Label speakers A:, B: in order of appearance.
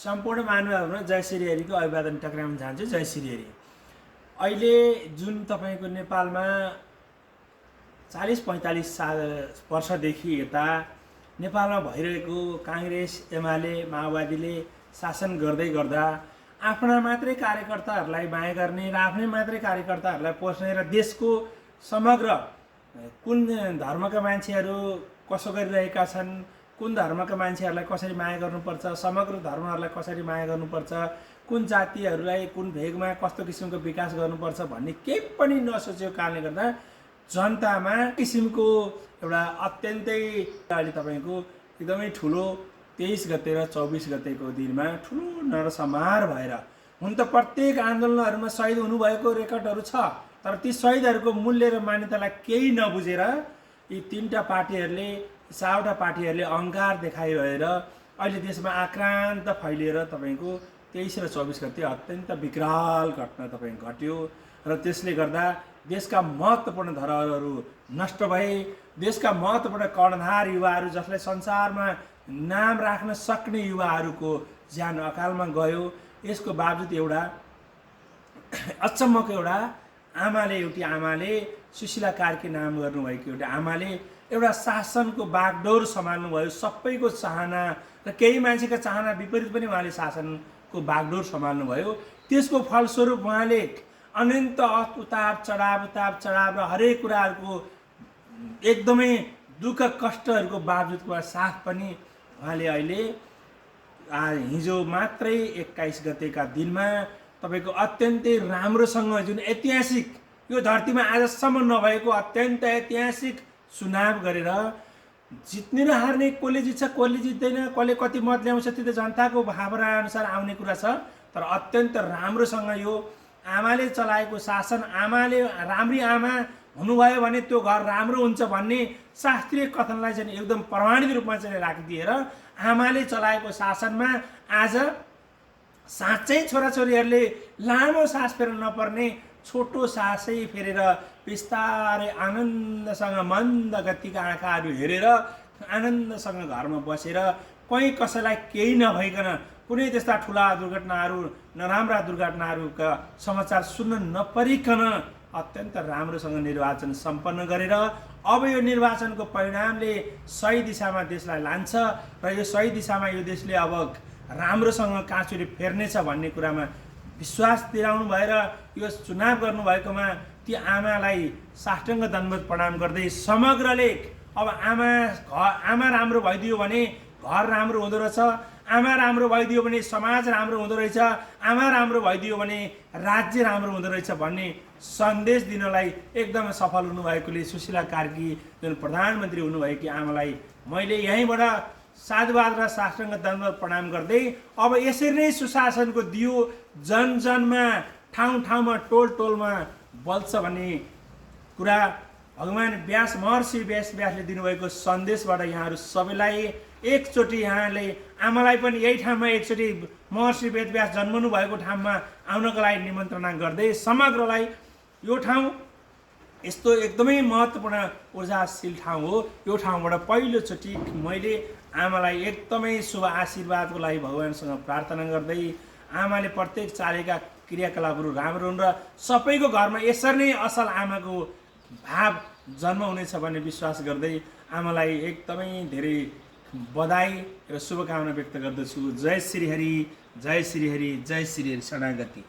A: सम्पूर्ण महानुभावहरुमा जय श्री हरिको अभिवादन टक्राउन चाहन्छु। जय श्री हरि। अहिले जुन तपाईको नेपालमा 40-45 वर्षदेखि यता नेपालमा भइरहेको कांग्रेस एमाले माओवादीले शासन गर्दै गर्दा आफ्ना मात्रै कार्यकर्ताहरूलाई माया गर्ने र आफ्नै मात्रै कार्यकर्ताहरूलाई पोस्ने र देशको समग्र कुन धर्मका मान्छेहरू कसो गरिरहेका छन्, कुन धर्मका मान्छेहरूलाई कसरी माया गर्नुपर्छ, समग्र धर्महरूलाई कसरी माया गर्नुपर्छ, कुन जातिहरूलाई कुन भेगमा कस्तो किसिमको विकास गर्नुपर्छ भन्ने केही पनि नसोचेको कारणले गर्दा जनतामा किसिमको एउटा अत्यन्तै अहिले तपाईको एकदमै ठुलो 23 गते र 24 गतेको दिनमा ठुलो नरसंहार भएर हुन त प्रत्येक आन्दोलनहरूमा शहीद हुनुभएको रेकर्डहरू छ, तर ती शहीदहरूको मूल्य र मान्यतालाई केही नबुझेर यी तीनटा पार्टीहरूले सावटा पार्टीहरूले अहंकार देखाइरहेर अहिले देशमा आक्रान्त फैलिएर तपाईको 23 र 24 गते अत्यन्त विकराल घटना तपाईको घट्यो र त्यसले गर्दा देशका महत्त्वपूर्ण धरोहरहरू नष्ट भए। देशका महत्त्वपूर्ण कर्णधार युवाहरू जसलाई संसारमा नाम राख्न सक्ने युवाहरूको ज्यान अकालमा गयो। यसको बावजुद एउटा अचम्मको एउटा एउटी आमाले सुशीला कार्की नाम गर्नुभएको एउटा आमाले एउटा शासनको बागडोर सम्हाल्नु भयो। सबैको चाहना र केही मान्छेका चाहना विपरीत पनि उहाँले शासनको बागडोर सम्हाल्नु भयो। त्यसको फलस्वरूप उहाँले अनन्त उतार चढाव र हरेक कुराहरूको एकदमै दुःख कष्टहरूको बावजुदको साथ पनि उहाँले अहिले हिजो मात्रै 21 गतेका दिनमा तपाईको अत्यन्तै राम्रोसँग जुन ऐतिहासिक यो धरतीमा आजसम्म नभएको अत्यन्त ऐतिहासिक चुनाव गरेर जित्ने र हार्ने कसले जित्छ कसले जित्दैन, कसले कति मत ल्याउँछ त्यो त जनताको भावना अनुसार आउने कुरा छ। तर अत्यन्त राम्रोसँग यो आमाले चलाएको शासन, आमाले राम्री आमा हुनुभयो भने त्यो घर राम्रो हुन्छ भन्ने शास्त्रीय कथनलाई चाहिँ एकदम प्रमाणित रूपमा चाहिँ राखिदिएर आमाले चलाएको शासनमा आज साँच्चै छोराछोरीहरूले लामो सास फेर्न नपर्ने छोटो सासै फेरेर बिस्तारै आनन्दसँग मन्द गतिका आँखाहरू हेरेर आनन्दसँग घरमा बसेर कहीँ कसैलाई केही नभइकन कुनै त्यस्ता ठुला दुर्घटनाहरू नराम्रा दुर्घटनाहरूका समाचार सुन्न नपरिकन अत्यन्त राम्रोसँग निर्वाचन सम्पन्न गरेर अब यो निर्वाचनको परिणामले सही दिशामा देशलाई लान्छ र यो सही दिशामा यो देशले अब राम्रोसँग काँचुरी फेर्नेछ भन्ने कुरामा विश्वास दिलाउनु भएर यो चुनाव गर्नुभएकोमा ती आमालाई साष्टाङ्ग दण्डवत प्रणाम गर्दै समग्रले अब आमा राम्रो भइदियो भने घर राम्रो हुँदो रहेछ, आमा राम्रो भइदियो भने समाज राम्रो हुँदो रहेछ, आमा राम्रो भइदियो भने राज्य राम्रो हुँदो रहेछ भन्ने सन्देश दिनलाई एकदम सफल हुनुभएकोले सुशीला कार्की जुन प्रधानमन्त्री हुनुभएकी आमालाई मैले यहीँबाट साधुवाद र साष्टाङ्ग दण्डवत प्रणाम गर्दै अब यसरी नै सुशासनको दियो जनजनमा ठाउँ ठाउँमा टोल टोलमा बल्छ भन्ने कुरा भगवान व्यास महर्षि व्यासले दिनुभएको सन्देशबाट यहाँहरू सबैलाई एकचोटि यहाँले आमालाई पनि यही ठाउँमा एकचोटि महर्षि वेदव्यास जन्मनु भएको ठाउँमा आउनको लागि निमन्त्रणा गर्दै समग्रलाई यो ठाउँ यस्तो एकदमै महत्त्वपूर्ण ऊर्जाशील ठाउँ हो। यो ठाउँबाट पहिलोचोटि मैले आमालाई एकदमै शुभ आशीर्वादको लागि भगवानसँग प्रार्थना गर्दै आमाले प्रत्येक चालेका क्रियाकलापहरू राम्रो हुन् र सबैको घरमा यसरी नै असल आमाको भाव जन्म हुनेछ भन्ने विश्वास गर्दै आमालाई एकदमै धेरै बधाई र शुभकामना व्यक्त गर्दछु। जय श्री हरि, जय श्री हरि, जय श्री हरि शरणागति।